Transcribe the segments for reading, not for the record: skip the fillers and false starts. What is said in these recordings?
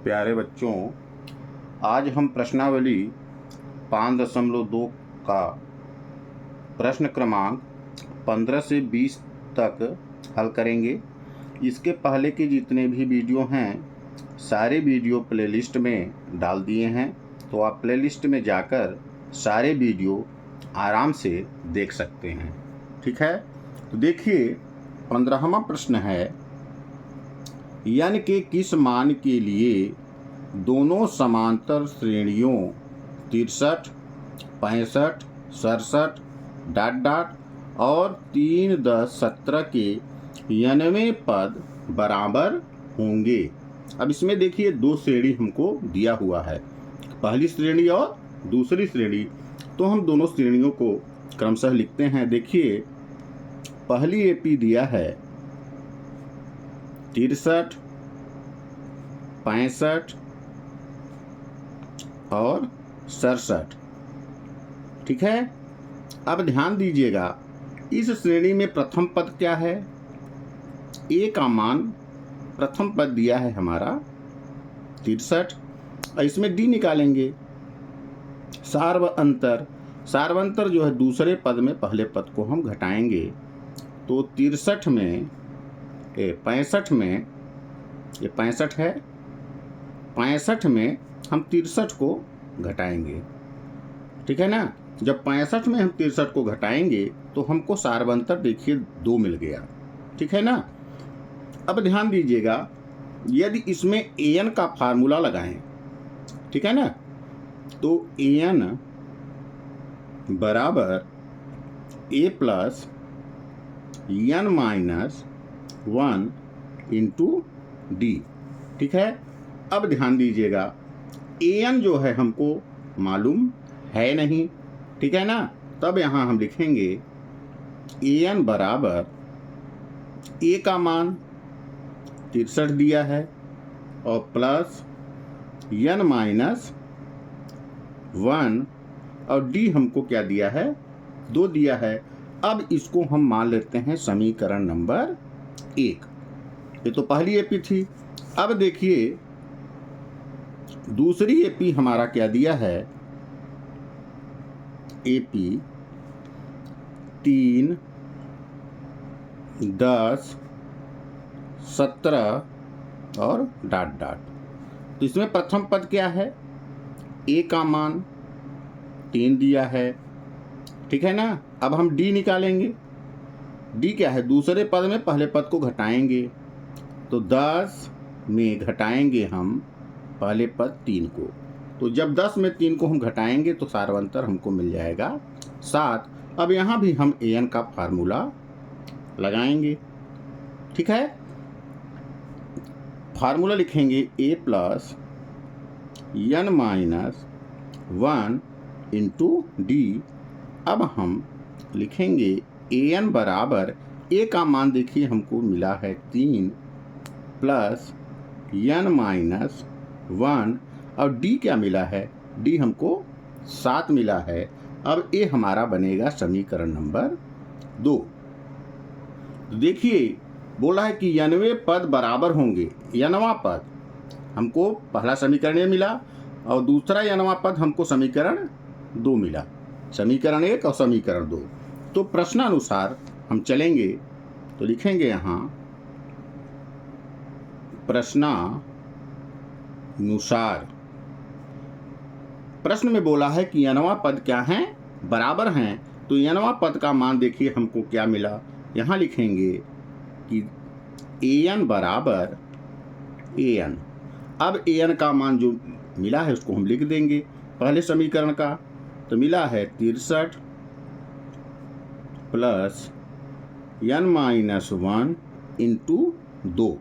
प्यारे बच्चों, आज हम प्रश्नावली 5.2 का प्रश्न क्रमांक 15 से 20 तक हल करेंगे। इसके पहले के जितने भी वीडियो हैं सारे वीडियो प्लेलिस्ट में डाल दिए हैं, तो आप प्लेलिस्ट में जाकर सारे वीडियो आराम से देख सकते हैं। ठीक है, तो देखिए 15वां प्रश्न है, n के किस मान के लिए दोनों समांतर श्रेणियों 63, 65, 67 ... और 3, 10, 17 के 90वें पद बराबर होंगे। अब इसमें देखिए दो श्रेणी हमको दिया हुआ है, पहली श्रेणी और दूसरी श्रेणी। तो हम दोनों श्रेणियों को क्रमशः लिखते हैं। देखिए पहली एपी दिया है 63, 65 और 67। ठीक है, अब ध्यान दीजिएगा, इस श्रेणी में प्रथम पद क्या है? ए का मान प्रथम पद दिया है हमारा 63, और इसमें डी निकालेंगे। सार्वंतर जो है दूसरे पद में पहले पद को हम घटाएंगे। तो 63 में 65 में, ये 65 है, 65 में हम 63 को घटाएंगे। ठीक है ना, जब 65 में हम 63 को घटाएंगे तो हमको सार्वंतर देखिए 2 मिल गया। ठीक है ना, अब ध्यान दीजिएगा, यदि इसमें an का फार्मूला लगाएं, ठीक है ना, तो an बराबर a plus n minus 1 into D. ठीक है, अब ध्यान दीजिएगा, an जो है हमको मालूम है नहीं। ठीक है ना, तब यहाँ हम लिखेंगे an बराबर a का मान 63 दिया है और प्लस n माइनस 1 और d हमको क्या दिया है? 2 दिया है। अब इसको हम मान लेते हैं समीकरण नंबर 1। ये तो पहली एपी थी। अब देखिए दूसरी एपी हमारा क्या दिया है? एपी 3, 10, 17 और ... तो इसमें प्रथम पद क्या है? ए का मान 3 दिया है। ठीक है ना, अब हम डी निकालेंगे। डी क्या है? दूसरे पद में पहले पद को घटाएंगे। तो 10 में घटाएंगे हम पहले पद 3 को। तो जब 10 में 3 को हम घटाएंगे तो सार्वंतर हमको मिल जाएगा 7। अब यहाँ भी हम an का फार्मूला लगाएंगे। ठीक है, फार्मूला लिखेंगे a plus n minus 1 into D. अब हम लिखेंगे an बराबर a का मान देखिए हमको मिला है 3 प्लस n माइनस 1 और d क्या मिला है? d हमको 7 मिला है। अब a हमारा बनेगा समीकरण नंबर 2। देखिए बोला है कि 90वें पद बराबर होंगे। 90वां पद हमको पहला समीकरण ये मिला और दूसरा 90वां पद हमको समीकरण 2 मिला। समीकरण 1 और समीकरण 2। तो प्रश्नानुसार हम चलेंगे तो लिखेंगे यहाँ प्रश्नानुसार। प्रश्न में बोला है कि 90वां पद क्या हैं? बराबर हैं। तो 90वां पद का मान देखिए हमको क्या मिला? यहाँ लिखेंगे कि an बराबर an। अब an का मान जो मिला है उसको हम लिख देंगे पहले समीकरण का। तो मिला है 63 प्लस n माइनस 1 इंटू 2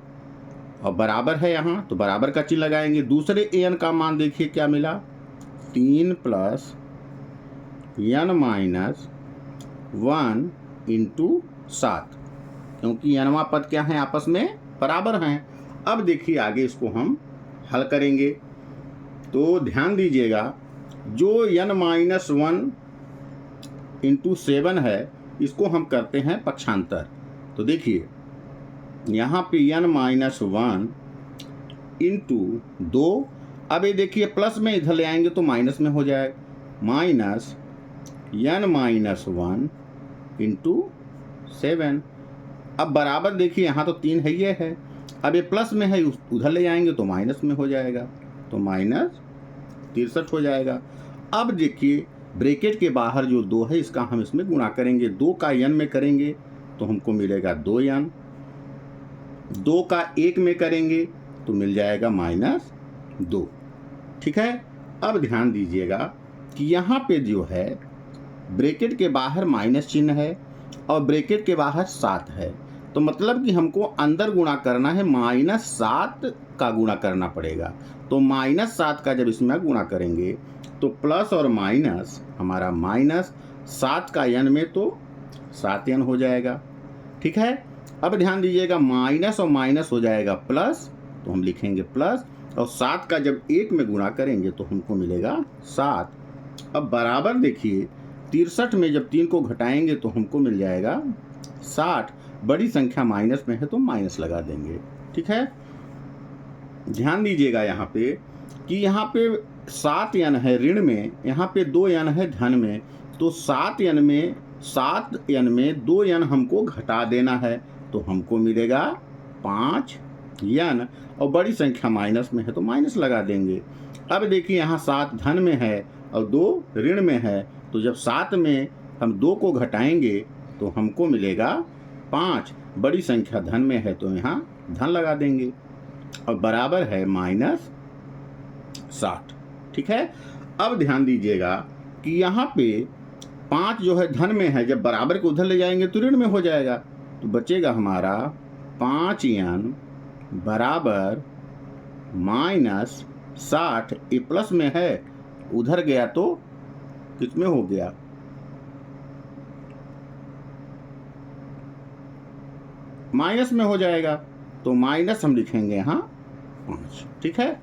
और बराबर है यहाँ, तो बराबर का चिन्ह लगाएंगे। दूसरे an का मान देखिए क्या मिला? 3 प्लस n माइनस 1 इंटू 7, क्योंकि nवां पद क्या है? आपस में बराबर हैं। अब देखिए आगे इसको हम हल करेंगे। तो ध्यान दीजिएगा, जो n माइनस 1 इंटू 7 है इसको हम करते हैं पक्षांतर। तो देखिए यहाँ पे n माइनस 1 इंटू 2। अब ये देखिए प्लस में इधर ले आएंगे तो माइनस में हो जाएगा, माइनस n-1 इंटू 7। अब बराबर देखिए यहाँ तो 3 है, ये है, अब ये प्लस में है, उधर ले जाएंगे तो माइनस में हो जाएगा, तो माइनस 63 हो जाएगा। अब देखिए ब्रैकेट के बाहर जो 2 है इसका हम इसमें गुणा करेंगे, 2 का n में करेंगे तो हमको मिलेगा 2n, 2 का 1 में करेंगे तो मिल जाएगा -2। ठीक है। अब ध्यान दीजिएगा कि यहाँ पे जो है ब्रैकेट के बाहर माइनस चिन्ह है और ब्रैकेट के बाहर 7 है, तो मतलब कि हमको अंदर गुणा करना है, -7 का गुणा करना पड़ेगा। तो -7 का जब इसमें गुणा करेंगे तो प्लस और माइनस, हमारा -7 का n में तो 7n हो जाएगा। ठीक है। अब ध्यान दीजिएगा माइनस और माइनस हो जाएगा प्लस, तो हम लिखेंगे प्लस, और 7 का जब 1 में गुणा करेंगे तो हमको मिलेगा 7। अब बराबर देखिए 63 में जब 3 को घटाएंगे तो हमको मिल जाएगा 60। बड़ी संख्या माइनस में है तो माइनस लगा देंगे। ठीक है। ध्यान दीजिएगा यहाँ पे कि यहाँ पे 7n है ऋण में, यहाँ पे 2n है धन में, तो 7n में 2n हमको घटा देना है तो हमको मिलेगा 5n, और बड़ी संख्या माइनस में है तो माइनस लगा देंगे। अब देखिए यहाँ 7 धन में है और 2 ऋण में है, तो जब 7 में हम 2 को घटाएंगे तो हमको मिलेगा 5, बड़ी संख्या धन में है तो यहाँ धन लगा देंगे, और बराबर है -60। ठीक है। अब ध्यान दीजिएगा कि यहाँ पे 5 जो है धन में है, जब बराबर को उधर ले जाएंगे तो ऋण में हो जाएगा, तो बचेगा हमारा 5n बराबर -60। ये प्लस में है, उधर गया तो किस में हो गया, माइनस में हो जाएगा, तो माइनस हम लिखेंगे यहाँ 5। ठीक है।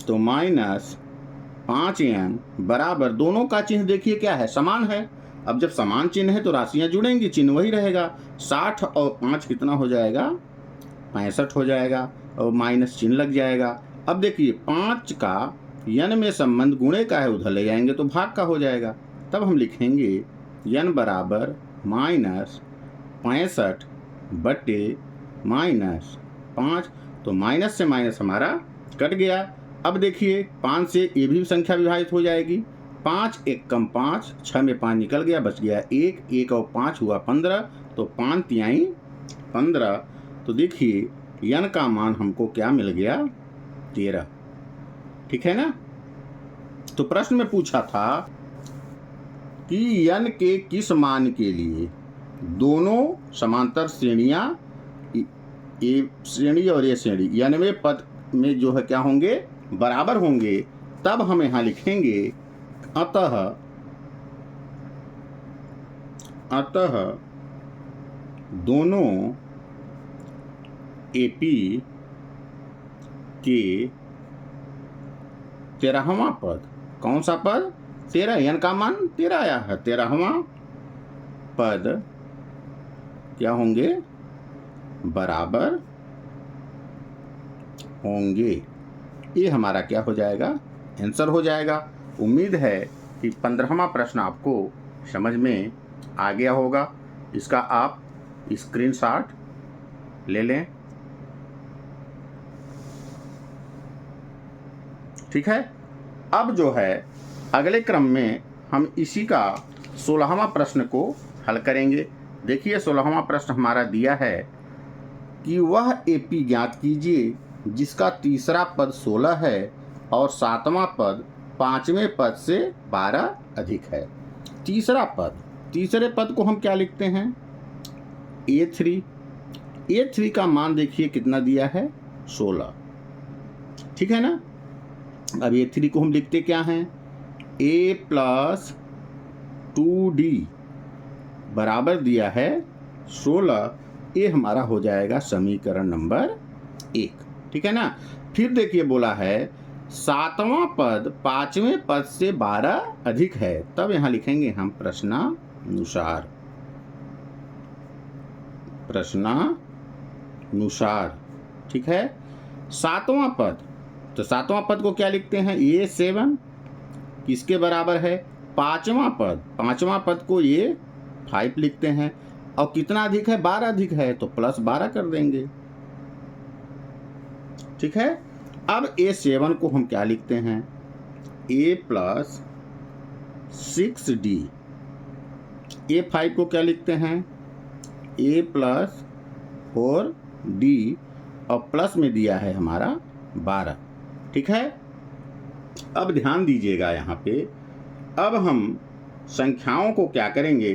तो -5n बराबर, दोनों का चिन्ह देखिए क्या है, समान है। अब जब समान चिन्ह है तो राशियां जुड़ेंगी, चिन्ह वही रहेगा। 60 और 5 कितना हो जाएगा, 65 हो जाएगा, और माइनस चिन्ह लग जाएगा। अब देखिए 5 का n में संबंध गुणे का है, उधर ले जाएंगे तो भाग का हो जाएगा, तब हम लिखेंगे n बराबर -65 बटे -5, तो माइनस से माइनस हमारा कट गया। अब देखिए 5 से ये भी संख्या विभाजित हो जाएगी, 5 1 कम 5, 6 में 5 निकल गया, बच गया 1, 1 और 5 हुआ 15, तो 5 तिहाई 15। तो देखिए n का मान हमको क्या मिल गया, 13। ठीक है ना। तो प्रश्न में पूछा था कि n के किस मान के लिए दोनों समांतर श्रेणियां, ये श्रेणी और ये श्रेणी n वें पद में जो है क्या होंगे, बराबर होंगे, तब हम यहाँ लिखेंगे अतः दोनों AP के 13वां पद, कौन सा पद, 13, n का मान 13 आया है, 13वां पद क्या होंगे, बराबर होंगे। ये हमारा क्या हो जाएगा, आंसर हो जाएगा। उम्मीद है कि 15वां प्रश्न आपको समझ में आ गया होगा। इसका आप स्क्रीनशॉट ले लें। ठीक है। अब जो है अगले क्रम में हम इसी का 16वां प्रश्न को हल करेंगे। देखिए 16वां प्रश्न हमारा दिया है कि वह AP ज्ञात कीजिए जिसका तीसरा पद 16 है और 7वां पद 5वें पद से 12 अधिक है। तीसरा पद, तीसरे पद को हम क्या लिखते हैं, A3 का मान देखिए कितना दिया है, 16। ठीक है ना। अब A3 को हम लिखते क्या हैं, A + 2D बराबर दिया है 16। ये हमारा हो जाएगा समीकरण नंबर 1। ठीक है ना। फिर देखिए बोला है 7वां पद 5वें पद से 12 अधिक है, तब यहाँ लिखेंगे हम प्रश्नानुसार। ठीक है। सातवां पद, तो सातवां पद को क्या लिखते हैं, ये 7 किसके बराबर है, पांचवां पद को ये 5 लिखते हैं। और कितना अधिक है, 12 अधिक है, तो प्लस 12 कर देंगे। ठीक है। अब A7 को हम क्या लिखते हैं, A प्लस 6D। A5 को क्या लिखते हैं, A प्लस 4D, और प्लस में दिया है हमारा 12। ठीक है। अब ध्यान दीजिएगा यहाँ पे, अब हम संख्याओं को क्या करेंगे,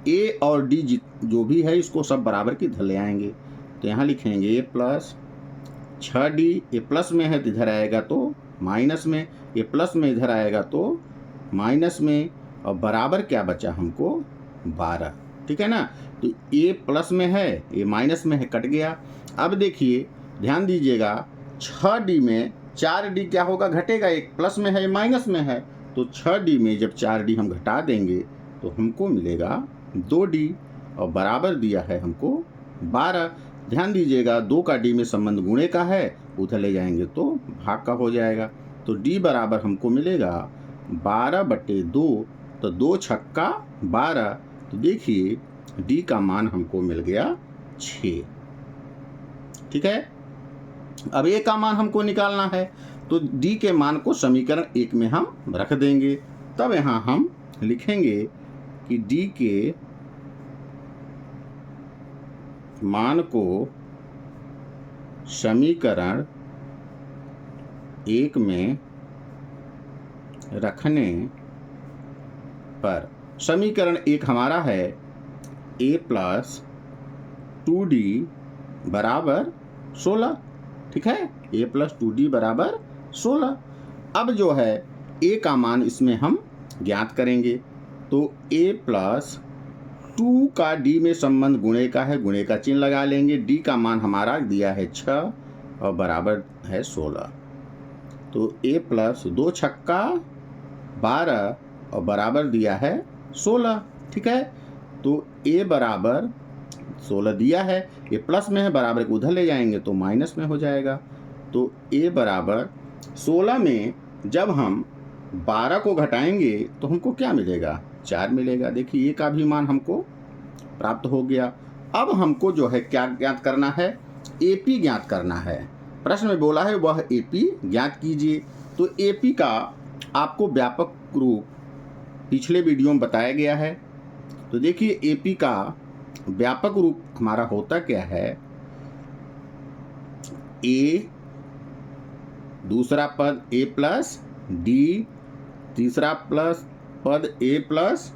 A और D जो भी है इसको सब बराबर की धर ले आएंगे। तो यहाँ लिखेंगे A प्लस 6D, ये प्लस में है तो इधर आएगा तो माइनस में, ये प्लस में इधर आएगा तो माइनस में, और बराबर क्या बचा हमको, 12। ठीक है ना। तो ये प्लस में है, ये माइनस में है, कट गया। अब देखिए ध्यान दीजिएगा, 6D में 4D क्या होगा, घटेगा, एक प्लस में है, ये माइनस में है, तो 6D में जब 4D हम घटा देंगे तो हमको मिलेगा 2D, और बराबर दिया है हमको 12। ध्यान दीजिएगा, 2 का D में संबंध गुणे का है, उधर ले जाएंगे तो भाग का हो जाएगा। तो D बराबर हमको मिलेगा 12/2, तो 2 छक्का 12, तो देखिए D का मान हमको मिल गया 6। ठीक है। अब A का मान हमको निकालना है, तो D के मान को समीकरण 1 में हम रख देंगे। तब यहाँ हम लिखेंगे कि D के मान को समीकरण 1 में रखने पर, समीकरण 1 हमारा है A प्लस 2D बराबर 16। ठीक है, A प्लस 2D बराबर 16। अब जो है A का मान इसमें हम ज्ञात करेंगे, तो A प्लस 2 का D में संबंध गुणे का है, गुणे का चिन्ह लगा लेंगे। D का मान हमारा दिया है 6 और बराबर है 16, तो A प्लस 2 छक्का 12 और बराबर दिया है 16। ठीक है। तो A बराबर 16 दिया है, ये प्लस में है, बराबर को उधर ले जाएंगे तो माइनस में हो जाएगा। तो A बराबर 16 में जब हम 12 को घटाएंगे तो हमको क्या मिलेगा, 4 मिलेगा। देखिए A का भी मान हमको प्राप्त हो गया। अब हमको जो है क्या ज्ञात करना है, AP ज्ञात करना है। प्रश्न में बोला है वह AP ज्ञात कीजिए। तो AP का आपको व्यापक रूप पिछले वीडियो में बताया गया है। तो देखिए AP का व्यापक रूप हमारा होता क्या है, A दूसरा पद A प्लस D, तीसरा पद A प्लस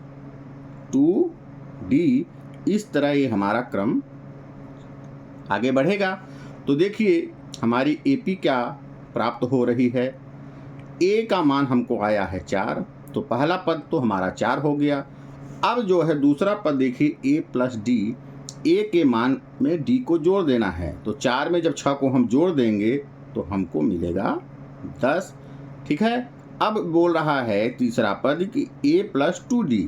2D, इस तरह ये हमारा क्रम आगे बढ़ेगा। तो देखिए हमारी AP क्या प्राप्त हो रही है, A का मान हमको आया है 4, तो पहला पद तो हमारा 4 हो गया। अब जो है दूसरा पद देखिए A प्लस D, A के मान में D को जोड़ देना है, तो 4 में जब 6 को हम जोड़ देंगे तो हमको मिलेगा 10। ठीक है। अब बोल रहा है तीसरा पद कि A प्लस 2D,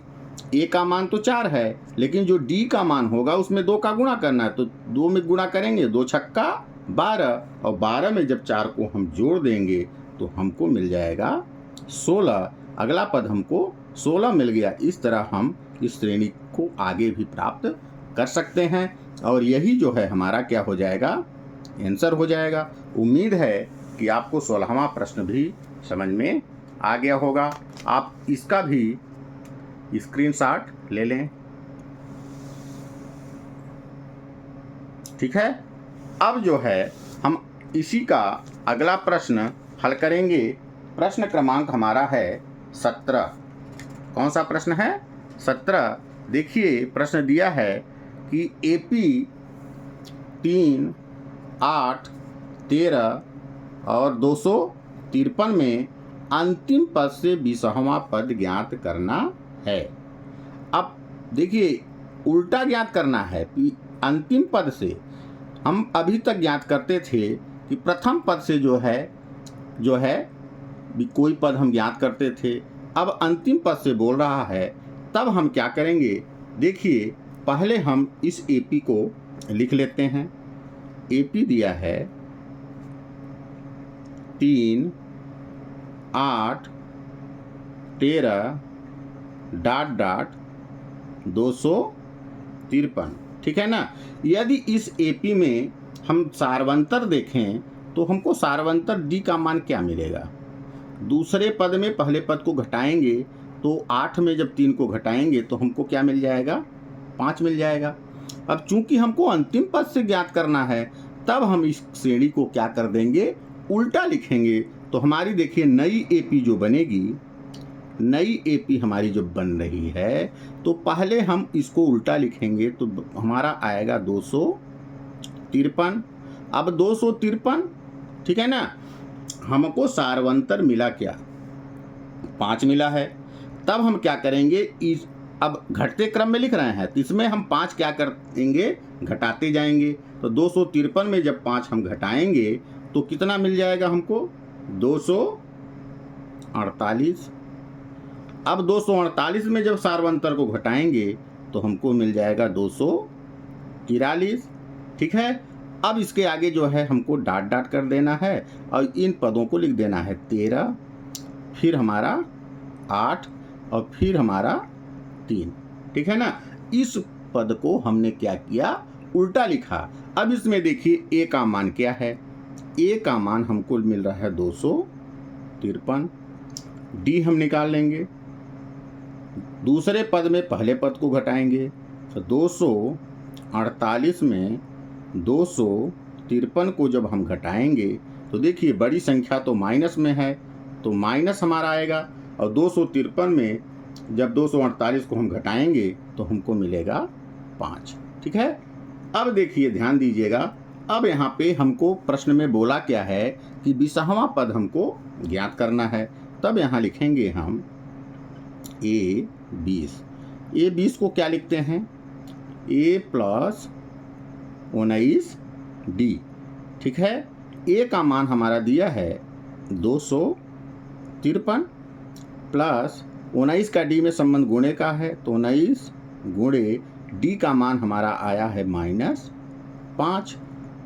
A का मान तो 4 है, लेकिन जो D का मान होगा उसमें 2 का गुणा करना है, तो 2 में गुणा करेंगे, 2 छक्का 12, और 12 में जब 4 को हम जोड़ देंगे तो हमको मिल जाएगा 16। अगला पद हमको 16 मिल गया। इस तरह हम इस श्रेणी को आगे भी प्राप्त कर सकते हैं, और यही जो है हमारा क्या हो जाएगा, आंसर हो जाएगा। उम्मीद है कि आपको 16वां प्रश्न भी समझ में आ गया होगा। आप इसका भी स्क्रीनशॉट ले लें। ठीक है। अब जो है हम इसी का अगला प्रश्न हल करेंगे। प्रश्न क्रमांक हमारा है 17। कौन सा प्रश्न है, 17। देखिए प्रश्न दिया है कि AP 3, 8, 13 और 253 में अंतिम पद से 20वां पद ज्ञात करना है। अब देखिए उल्टा ज्ञात करना है। अंतिम पद से हम अभी तक ज्ञात करते थे कि प्रथम पद से जो है कोई पद हम ज्ञात करते थे। अब अंतिम पद से बोल रहा है, तब हम क्या करेंगे, देखिए पहले हम इस AP को लिख लेते हैं। AP दिया है 3 8 13 डॉट डॉट 253। ठीक है ना। यदि इस एपी में हम सारवंतर देखें तो हमको सारवंतर डी का मान क्या मिलेगा। दूसरे पद में पहले पद को घटाएंगे तो 8 में जब 3 को घटाएंगे तो हमको क्या मिल जाएगा, 5 मिल जाएगा। अब चूंकि हमको अंतिम पद से ज्ञात करना है तब हम इस श्रेणी को क्या कर देंगे, उल्टा लिखेंगे। तो हमारी देखिए नई एपी जो बनेगी, नई एपी हमारी जो बन रही है तो पहले हम इसको उल्टा लिखेंगे तो हमारा आएगा 253। अब 253, ठीक है ना। हमको सारवंतर मिला क्या, 5 मिला है। तब हम क्या करेंगे, इस अब घटते क्रम में लिख रहे हैं तो इसमें हम 5 क्या करेंगे, घटाते जाएंगे। तो 253 में जब 5 हम घटाएंगे तो कितना मिल जाएगा हमको, 248। अब 248 में जब सारवंतर को घटाएंगे तो हमको मिल जाएगा 243। ठीक है। अब इसके आगे जो है हमको डॉट डॉट कर देना है और इन पदों को लिख देना है 13, फिर हमारा 8 और फिर हमारा 3। ठीक है ना। इस पद को हमने क्या किया, उल्टा लिखा। अब इसमें देखिए ए का मान क्या है, ए का मान हमको मिल रहा है 253। डी हम निकाल लेंगे, दूसरे पद में पहले पद को घटाएंगे तो 248 में 253 को जब हम घटाएंगे तो देखिए बड़ी संख्या तो माइनस में है तो माइनस हमारा आएगा, और 253 में जब 248 को हम घटाएंगे तो हमको मिलेगा 5। ठीक है। अब देखिए ध्यान दीजिएगा, अब यहाँ पे हमको प्रश्न में बोला क्या है कि 20वां पद हमको ज्ञात करना है। तब यहाँ लिखेंगे हम A20 को क्या लिखते हैं, A + 19D। ठीक है। A का मान हमारा दिया है 253 प्लस 19 का D में संबंध गुणे का है तो 19 गुणे D का मान हमारा आया है -5।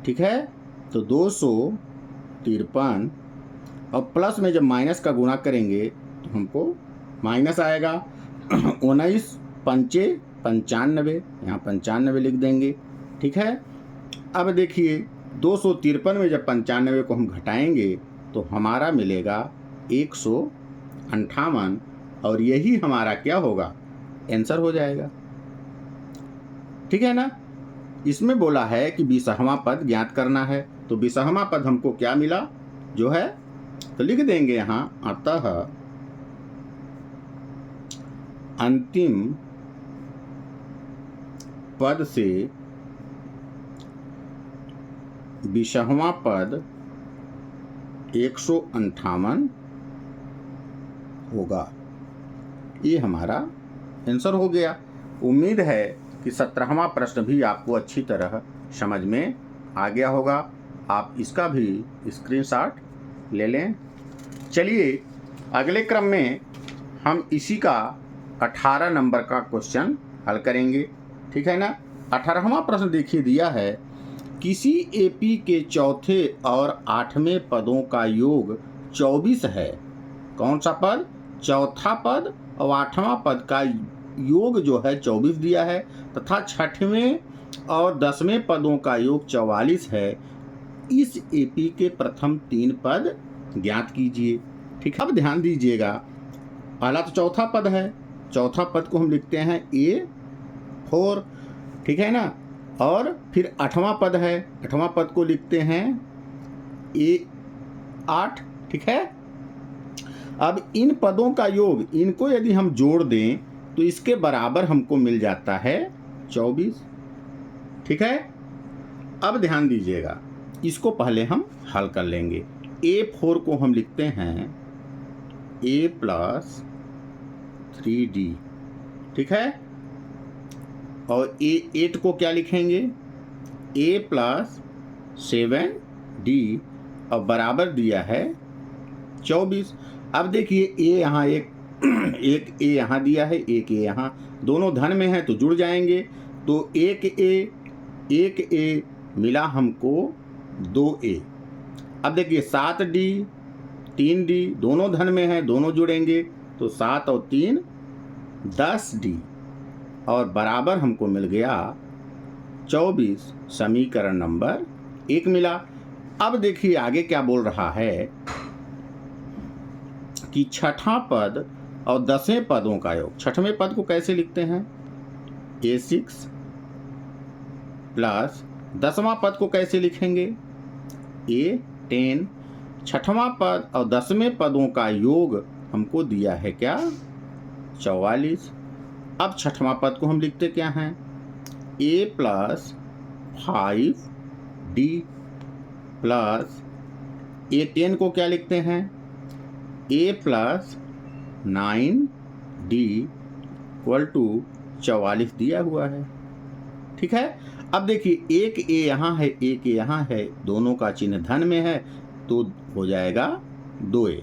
ठीक है। तो 253 और प्लस में जब माइनस का गुणा करेंगे तो हमको माइनस आएगा। 19 पंचे 95, यहाँ 95 लिख देंगे। ठीक है। अब देखिए 253 में जब 95 को हम घटाएंगे तो हमारा मिलेगा 158 और यही हमारा क्या होगा, आंसर हो जाएगा। ठीक है ना। इसमें बोला है कि 20वां पद ज्ञात करना है तो 20वां पद हमको क्या मिला जो है, तो लिख देंगे यहाँ, अतः अंतिम पद से 20वां पद 158 होगा। ये हमारा आंसर हो गया। उम्मीद है कि 17वां प्रश्न भी आपको अच्छी तरह समझ में आ गया होगा। आप इसका भी स्क्रीनशॉट ले लें। चलिए अगले क्रम में हम इसी का 18 नंबर का क्वेश्चन हल करेंगे। ठीक है ना। 18वां प्रश्न देखिए दिया है, किसी एपी के चौथे और 8वें पदों का योग 24 है। कौन सा पद, चौथा पद और 8वां पद का योग जो है 24 दिया है तथा 6वें और 10वें पदों का योग 44 है। इस एपी के प्रथम 3 पद ज्ञात कीजिए। ठीक है। अब ध्यान दीजिएगा, पहला तो चौथा पद है, चौथा पद को हम लिखते हैं A4। ठीक है ना। और फिर 8वां पद है, 8वां पद को लिखते हैं A8। ठीक है। अब इन पदों का योग, इनको यदि हम जोड़ दें तो इसके बराबर हमको मिल जाता है 24। ठीक है। अब ध्यान दीजिएगा, इसको पहले हम हल कर लेंगे। A4 को हम लिखते हैं A + 3D। ठीक है। और A8 को क्या लिखेंगे, A + 7D और बराबर दिया है 24। अब देखिए A यहाँ एक A यहाँ दिया है, एक A यहाँ, दोनों धन में है तो जुड़ जाएंगे। तो एक A मिला हमको 2A। अब देखिए 7D 3D दोनों धन में है, दोनों जुड़ेंगे तो 7 और 3 10D और बराबर हमको मिल गया 24। समीकरण नंबर 1 मिला। अब देखिए आगे क्या बोल रहा है कि छठा पद और 10वें पदों का योग। छठवें पद को कैसे लिखते हैं? A6 प्लस 10वां पद को कैसे लिखेंगे? A10। छठवां पद और 10वें पदों का योग हमको दिया है क्या? 44। अब छठवां पद को हम लिखते क्या हैं? A plus 5D plus A10 को क्या लिखते हैं? A plus 9D equal to 44 दिया हुआ है। ठीक है। अब देखिए एक A यहाँ है, एक A यहाँ है, दोनों का चिन्ह धन में है तो हो जाएगा 2A।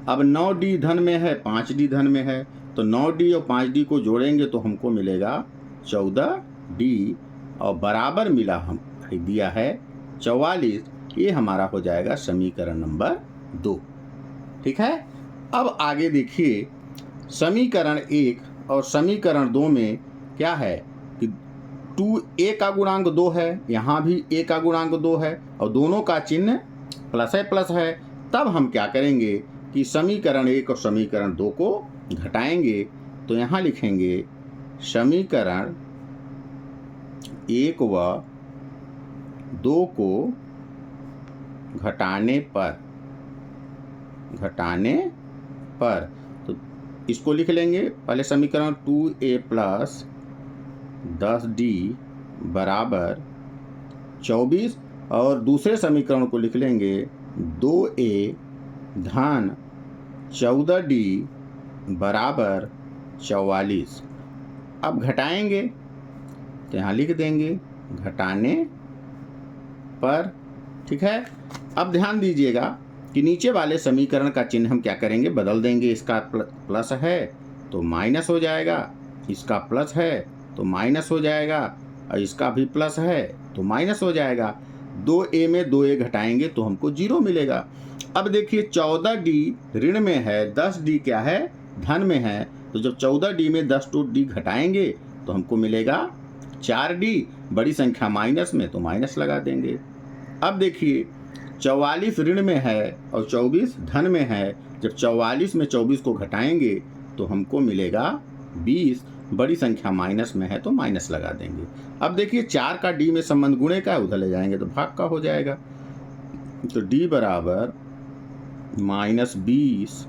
अब 9D धन में है, 5D धन में है तो 9D और 5D को जोड़ेंगे तो हमको मिलेगा 14D और बराबर मिला हम दिया है 44। ये हमारा हो जाएगा समीकरण नंबर 2। ठीक है। अब आगे देखिए समीकरण 1 और समीकरण 2 में क्या है कि 2A का गुणांक 2 है, यहाँ भी A का गुणांक 2 है और दोनों का चिन्ह प्लस है। तब हम क्या करेंगे कि समीकरण 1 और समीकरण 2 को घटाएंगे तो यहाँ लिखेंगे समीकरण 1 व 2 को घटाने पर तो इसको लिख लेंगे। पहले समीकरण 2A प्लस 10D बराबर 24 और दूसरे समीकरण को लिख लेंगे 2A धन 14D बराबर 44। अब घटाएंगे तो यहाँ लिख देंगे घटाने पर। ठीक है। अब ध्यान दीजिएगा कि नीचे वाले समीकरण का चिन्ह हम क्या करेंगे? बदल देंगे। इसका प्लस है तो माइनस हो जाएगा, इसका प्लस है तो माइनस हो जाएगा और इसका भी प्लस है तो माइनस हो जाएगा। 2A में 2A घटाएंगे तो हमको 0 मिलेगा। अब देखिए 14D ऋण में है, 10D क्या है? धन में है। तो जब 14D में 10D घटाएंगे तो हमको मिलेगा 4D। बड़ी संख्या माइनस में तो माइनस लगा देंगे। अब देखिए 44 ऋण में है और 24 धन में है। जब 44 में 24 को घटाएंगे तो हमको मिलेगा 20। बड़ी संख्या माइनस में है तो माइनस लगा देंगे। अब देखिए 4 का D में संबंध गुणे का है, उधर ले जाएंगे तो भाग का हो जाएगा। तो D बराबर -20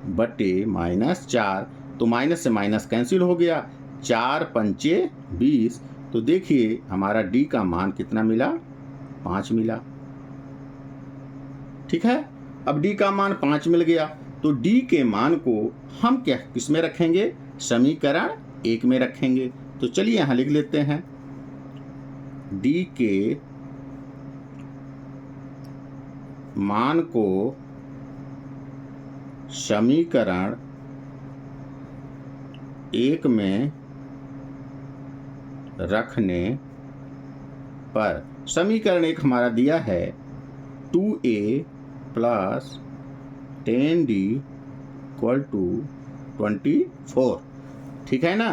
बटे -4 तो माइनस से माइनस कैंसिल हो गया। 4 पंचे 20। तो देखिए हमारा D का मान कितना मिला? 5 मिला। ठीक है। अब D का मान 5 मिल गया तो D के मान को हम क्या किस में रखेंगे? समीकरण 1 में रखेंगे। तो चलिए यहाँ लिख लेते हैं D के मान को समीकरण 1 में रखने पर समीकरण 1 हमारा दिया है 2A plus 10D equal to 24। ठीक है ना।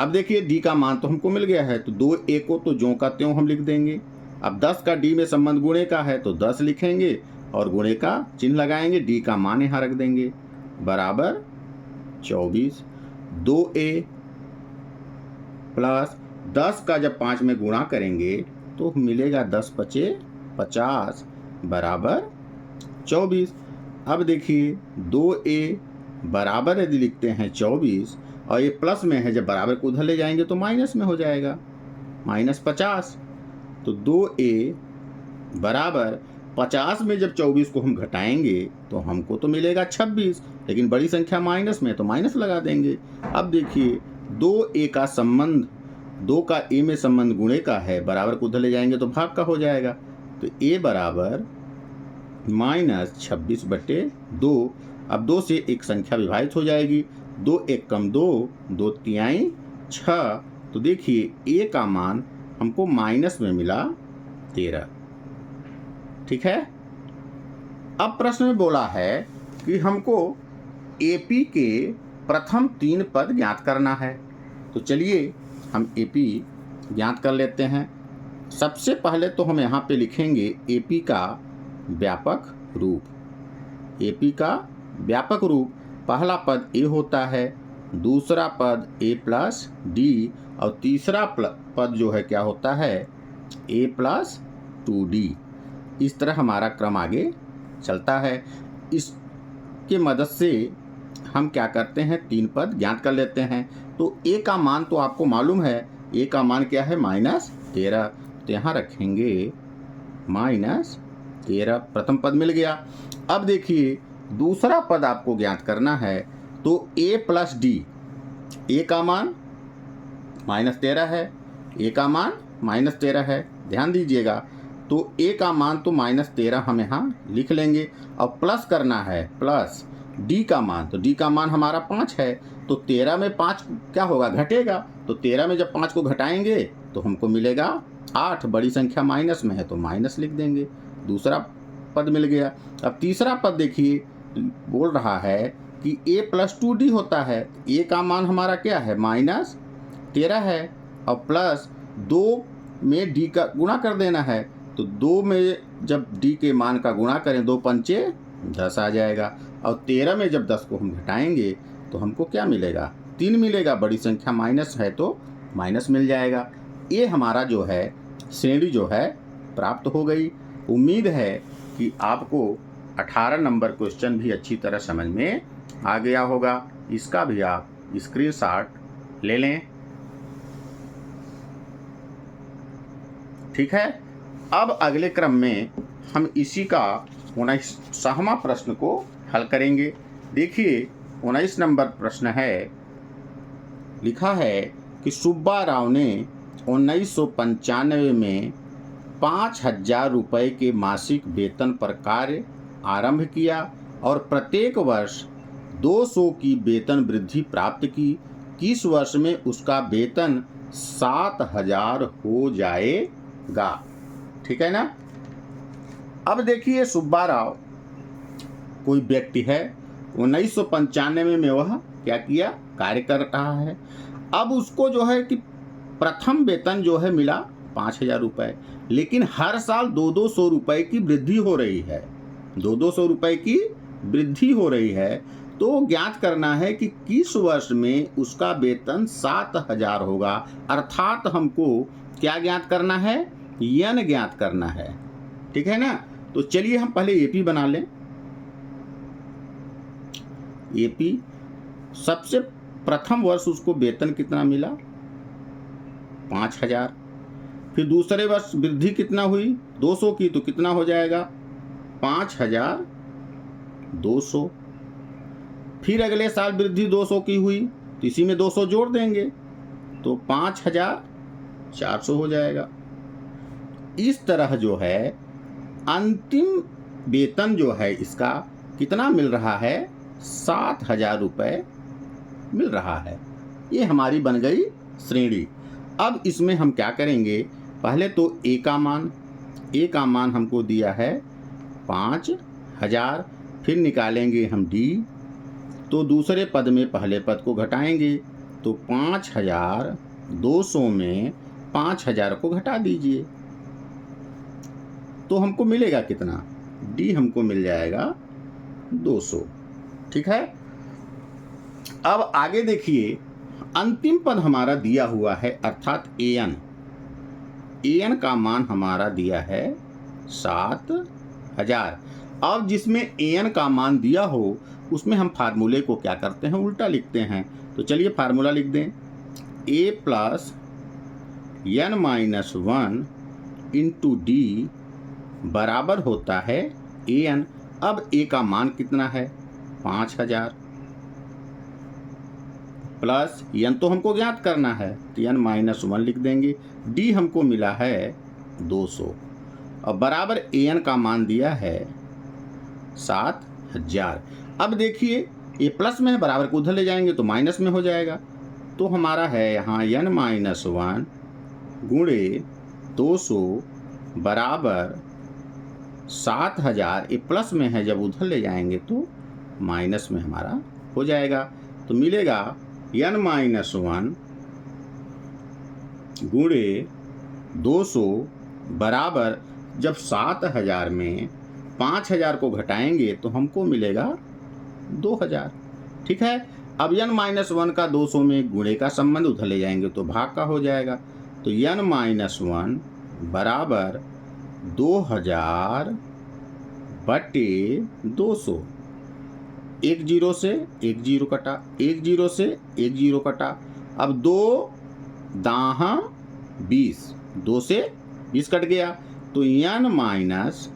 अब देखिए D का मान तो हमको मिल गया है तो 2A को तो ज्यों का त्यों हम लिख देंगे। अब 10 का D में संबंध गुणे का है तो 10 लिखेंगे और गुणे का चिन्ह लगाएंगे। D का मान यहाँ रख देंगे बराबर 24। 2A प्लस 10 का जब 5 में गुणा करेंगे तो मिलेगा 10 पचे 50 बराबर 24। अब देखिए 2A बराबर यदि लिखते हैं 24 और ये प्लस में है, जब बराबर को उधर ले जाएंगे तो माइनस में हो जाएगा -50। तो 2A बराबर 50 में जब 24 को हम घटाएंगे तो हमको तो मिलेगा 26, लेकिन बड़ी संख्या माइनस में तो माइनस लगा देंगे। अब देखिए 2A का संबंध 2 का A में संबंध गुणे का है, बराबर को उधर ले जाएंगे तो भाग का हो जाएगा। तो A बराबर -26 बटे 2। अब 2 से एक संख्या विभाजित हो जाएगी। 2 1 कम 2, 2 तिहाई 6। तो देखिए A का मान हमको माइनस में मिला 13। ठीक है। अब प्रश्न में बोला है कि हमको एपी के प्रथम 3 पद ज्ञात करना है। तो चलिए हम एपी ज्ञात कर लेते हैं। सबसे पहले तो हम यहाँ पे लिखेंगे एपी का व्यापक रूप। एपी का व्यापक रूप, पहला पद ए होता है, दूसरा पद ए प्लस डी और तीसरा पद जो है क्या होता है, ए प्लस 2d। इस तरह हमारा क्रम आगे चलता है। इसके मदद से हम क्या करते हैं, 3 पद ज्ञात कर लेते हैं। तो ए का मान तो आपको मालूम है, ए का मान क्या है, -13। तो यहाँ रखेंगे -13, प्रथम पद मिल गया। अब देखिए दूसरा पद आपको ज्ञात करना है। तो a प्लस डी, ए का मान -13 है, ए का मान -13 है, ध्यान दीजिएगा। तो a का मान तो -13 हम यहाँ लिख लेंगे और प्लस करना है, प्लस d का मान। तो d का मान हमारा 5 है, तो 13 में 5 क्या होगा, घटेगा। तो 13 में जब 5 को घटाएंगे तो हमको मिलेगा 8। बड़ी संख्या माइनस में है तो माइनस लिख देंगे, दूसरा पद मिल गया। अब तीसरा पद देखिए बोल रहा है कि a प्लस 2d होता है। a का मान हमारा क्या है, -13 है और प्लस 2 में d का गुणा कर देना है। तो 2 में जब d के मान का गुणा करें, 2 पंचे 10 आ जाएगा और 13 में जब 10 को हम घटाएंगे तो हमको क्या मिलेगा, 3 मिलेगा। बड़ी संख्या माइनस है तो माइनस मिल जाएगा। ये हमारा जो है श्रेणी जो है प्राप्त हो गई। उम्मीद है कि आपको 18 नंबर क्वेश्चन भी अच्छी तरह समझ में आ गया होगा। इसका भी आप स्क्रीनशॉट ले लें, ठीक है। अब अगले क्रम में हम इसी का 19वां प्रश्न को हल करेंगे। देखिए 19 नंबर प्रश्न है, लिखा है कि सुब्बा राव ने 1995 में 5,000 रुपये के मासिक वेतन पर कार्य आरंभ किया और प्रत्येक वर्ष 200 की वेतन वृद्धि प्राप्त की। किस वर्ष में उसका वेतन 7,000 हो जाएगा, ठीक है ना। अब देखिए सुब्बा राव कोई व्यक्ति है, 1995 में वह क्या किया, कार्य कर रहा है। अब उसको जो है कि प्रथम वेतन जो है मिला 5,000 रुपये, लेकिन हर साल 200 रुपये की वृद्धि हो रही है, 200 रुपये की वृद्धि हो रही है। तो ज्ञात करना है कि किस वर्ष में उसका वेतन 7,000 होगा, अर्थात हमको क्या ज्ञात करना है, यन ज्ञात करना है, ठीक है ना। तो चलिए हम पहले एपी बना लें। एपी सबसे प्रथम वर्ष उसको वेतन कितना मिला, 5,000। फिर दूसरे वर्ष वृद्धि कितना हुई, 200 की, तो कितना हो जाएगा, 5,200। फिर अगले साल वृद्धि 200 की हुई तो इसी में 200 जोड़ देंगे तो 5,400 हो जाएगा। इस तरह जो है अंतिम वेतन जो है इसका कितना मिल रहा है, 7,000 रुपये मिल रहा है। ये हमारी बन गई श्रेणी। अब इसमें हम क्या करेंगे, पहले तो ए का मान हमको दिया है 5,000। फिर निकालेंगे हम डी, तो दूसरे पद में पहले पद को घटाएंगे तो 5,200 में 5,000 को घटा दीजिए तो हमको मिलेगा कितना, डी हमको मिल जाएगा 200, ठीक है। अब आगे देखिए अंतिम पद हमारा दिया हुआ है, अर्थात एन का मान हमारा दिया है 7,000। अब जिसमें एन का मान दिया हो उसमें हम फार्मूले को क्या करते हैं, उल्टा लिखते हैं। तो चलिए फार्मूला लिख दें, a plus n-1 into D बराबर होता है an। अब a का मान कितना है, 5,000 प्लस n तो हमको ज्ञात करना है तो n-1 लिख देंगे, d हमको मिला है 200 और बराबर an का मान दिया है 7,000। अब देखिए ये प्लस में है, बराबर को उधर ले जाएंगे तो माइनस में हो जाएगा। तो हमारा है यहाँ n-1 गुणे 200 बराबर 7000 ये प्लस में है, जब उधर ले जाएंगे तो माइनस में हमारा हो जाएगा। तो मिलेगा n-1 गुणे 200 बराबर, जब 7000 में 5000 को घटाएंगे तो हमको मिलेगा 2000। ठीक है। अब n-1 का 200 में गुणे का संबंध, उधर ले जाएंगे तो भाग का हो जाएगा। तो n-1 बराबर 2000 बटे 200। एक जीरो से एक जीरो कटा, एक जीरो से एक जीरो कटा। अब 2 दाहा 20, 2 से 20 कट गया। तो n-1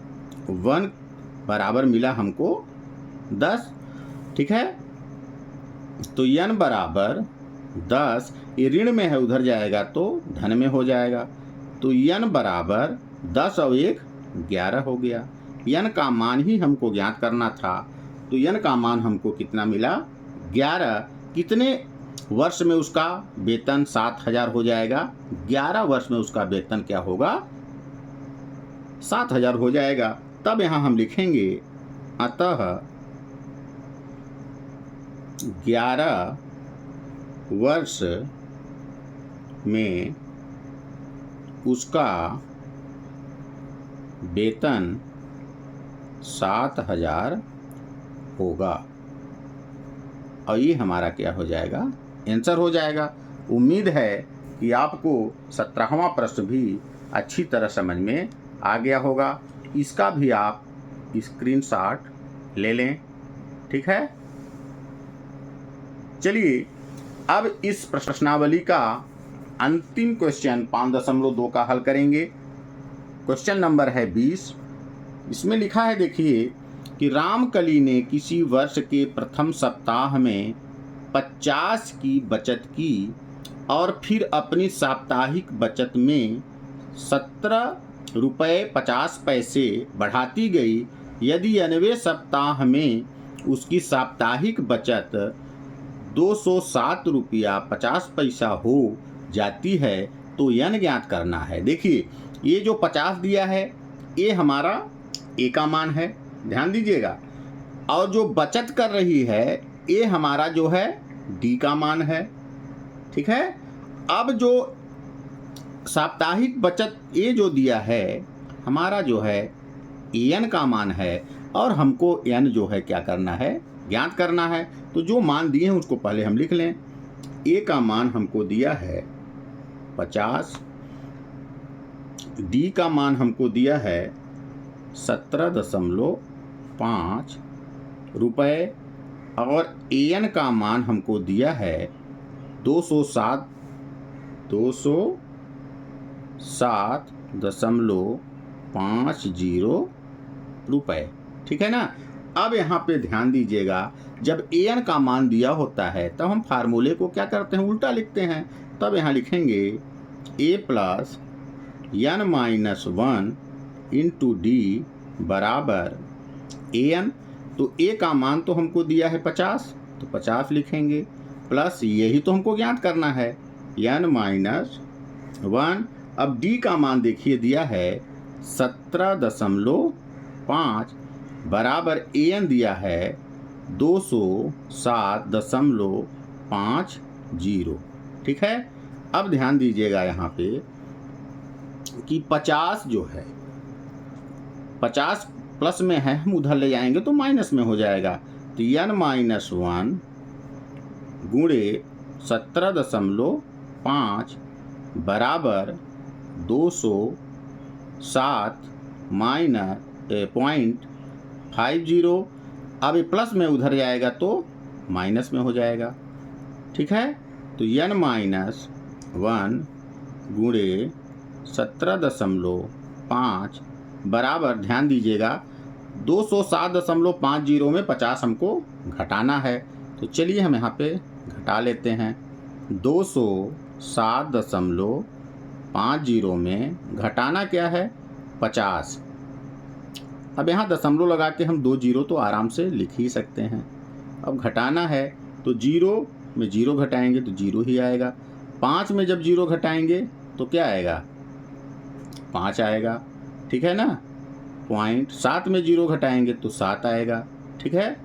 बराबर मिला हमको 10। ठीक है। तो n बराबर 10, ये ऋण में है, उधर जाएगा तो धन में हो जाएगा। तो n बराबर 10 और 1 11 हो गया। n का मान ही हमको ज्ञात करना था। तो n का मान हमको कितना मिला? 11। कितने वर्ष में उसका वेतन 7000 हो जाएगा? 11 वर्ष में उसका वेतन क्या होगा? 7000 हो जाएगा। तब यहाँ हम लिखेंगे अतः 11 वर्ष में उसका वेतन 7000 होगा। और ये हमारा क्या हो जाएगा? आंसर हो जाएगा। उम्मीद है कि आपको 17वां प्रश्न भी अच्छी तरह समझ में आ गया होगा। इसका भी आप स्क्रीनशॉट ले लें। ठीक है। चलिए अब इस प्रश्नावली का अंतिम क्वेश्चन 5.2 का हल करेंगे। क्वेश्चन नंबर है 20। इसमें लिखा है, देखिए कि रामकली ने किसी वर्ष के प्रथम सप्ताह में 50 की बचत की और फिर अपनी साप्ताहिक बचत में 17 रुपये 50 पैसे बढ़ाती गई। यदि 90वें सप्ताह में उसकी साप्ताहिक बचत 207 रुपया 50 पैसा हो जाती है तो n ज्ञात करना है। देखिए ये जो 50 दिया है ये हमारा ए का मान है, ध्यान दीजिएगा। और जो बचत कर रही है ये हमारा जो है डी का मान है। ठीक है। अब जो साप्ताहिक बचत ये जो दिया है हमारा जो है एन का मान है, और हमको एन जो है क्या करना है? ज्ञात करना है। तो जो मान दिए हैं उसको पहले हम लिख लें। ए का मान हमको दिया है 50, डी का मान हमको दिया है 17.5 रुपये, और एन का मान हमको दिया है 207.50 रुपये। ठीक है ना। अब यहाँ पे ध्यान दीजिएगा, जब एन का मान दिया होता है तब हम फार्मूले को क्या करते हैं? उल्टा लिखते हैं। तब यहाँ लिखेंगे ए प्लस n-1 इंटू डी बराबर एन। तो ए का मान तो हमको दिया है 50, तो 50 लिखेंगे, प्लस यही तो हमको ज्ञात करना है n-1। अब डी का मान देखिए दिया है 17.5 बराबर एन दिया है 207.50। ठीक है। अब ध्यान दीजिएगा यहाँ पे कि 50 जो है 50 प्लस में है, हम उधर ले जाएंगे तो माइनस में हो जाएगा। तो n-1 गुणे 17.5 बराबर 207 -0.50। अब ये प्लस में उधर जाएगा तो माइनस में हो जाएगा। ठीक है। तो n-1 गुणे 17.5 बराबर, ध्यान दीजिएगा 207.50 में 50 हमको घटाना है। तो चलिए हम यहाँ पे घटा लेते हैं। 207.50 में घटाना क्या है? 50। अब यहाँ दशमलव लगा के हम 2 जीरो तो आराम से लिख ही सकते हैं। अब घटाना है तो 0 में 0 घटाएंगे तो 0 ही आएगा। 5 में जब 0 घटाएंगे तो क्या आएगा? 5 आएगा। ठीक है ना। पॉइंट, 7 में 0 घटाएंगे तो 7 आएगा। ठीक है,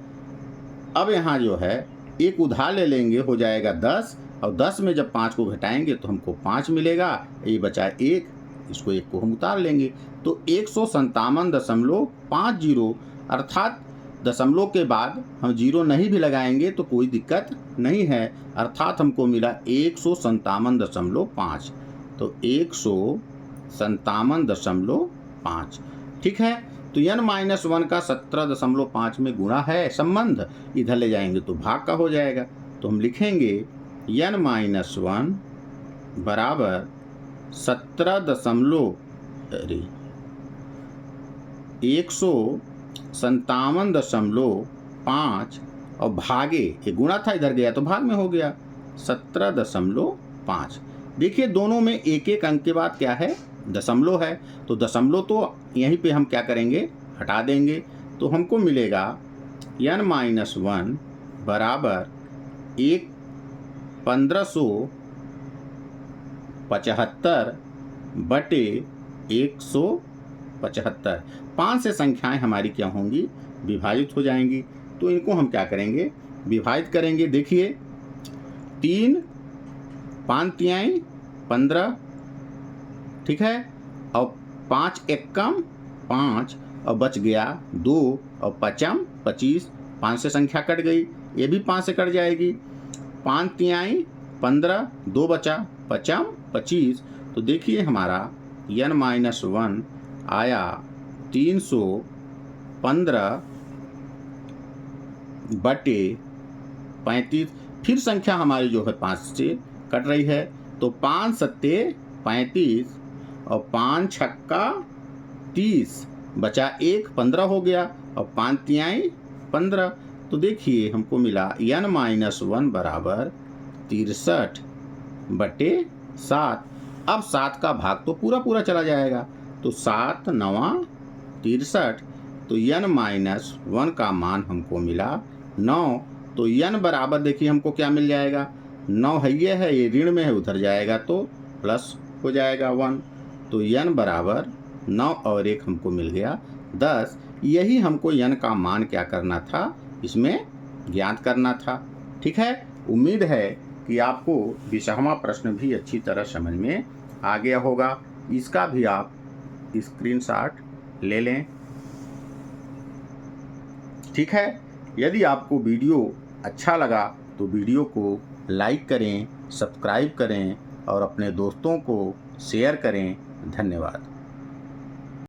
अब यहाँ जो है एक उधार ले लेंगे, हो जाएगा 10, और 10 में जब 5 को घटाएंगे तो हमको 5 मिलेगा, ये बचा 1, इसको 1 को हम उतार लेंगे तो 157.50, अर्थात दशमलव के बाद हम 0 नहीं भी लगाएंगे तो कोई दिक्कत नहीं है, अर्थात हमको मिला 157.5, तो 157.5। ठीक है, तो n-1 का 17.5 में गुणा है संबंध, इधर ले जाएंगे तो भाग का हो जाएगा, तो हम लिखेंगे n-1 बराबर 157.5 और भागे, ये गुणा था इधर गया तो भाग में हो गया 17.5। देखिए दोनों में एक एक अंक के बाद क्या है, दशमलव है, तो दशमलव तो यहीं पे हम क्या करेंगे, हटा देंगे, तो हमको मिलेगा n-1 बराबर 1575 बटे 175। 5 से संख्याएं हमारी क्या होंगी, विभाजित हो जाएंगी, तो इनको हम क्या करेंगे, विभाजित करेंगे। देखिए 3 5 तिहाई 15, ठीक है, और 5 एकम 5 और बच गया 2 और 5 25, 5 से संख्या कट गई, ये भी 5 से कट जाएगी, 5 तिहाई 15, 2 बचा 5 25, तो देखिए हमारा n-1 आया 315 बटे 35। फिर संख्या हमारी जो है 5 से कट रही है, तो 5 सत्ते 35 और 5 छक्का 30, बचा 1, 15 हो गया, और 5 तिहाई 15, तो देखिए हमको मिला n-1 बराबर 63 बटे 7। अब 7 का भाग तो पूरा पूरा चला जाएगा, तो 7 9 63, तो n-1 का मान हमको मिला 9। तो n बराबर देखिए हमको क्या मिल जाएगा, 9 है ये ऋण में है, उधर जाएगा तो प्लस हो जाएगा 1, तो n बराबर 9 और 1 हमको मिल गया 10। यही हमको n का मान क्या करना था, इसमें ज्ञात करना था। ठीक है, उम्मीद है कि आपको 20वां प्रश्न भी अच्छी तरह समझ में आ गया होगा। इसका भी आप स्क्रीनशॉट ले लें। ठीक है, यदि आपको वीडियो अच्छा लगा तो वीडियो को लाइक करें, सब्सक्राइब करें और अपने दोस्तों को शेयर करें। धन्यवाद।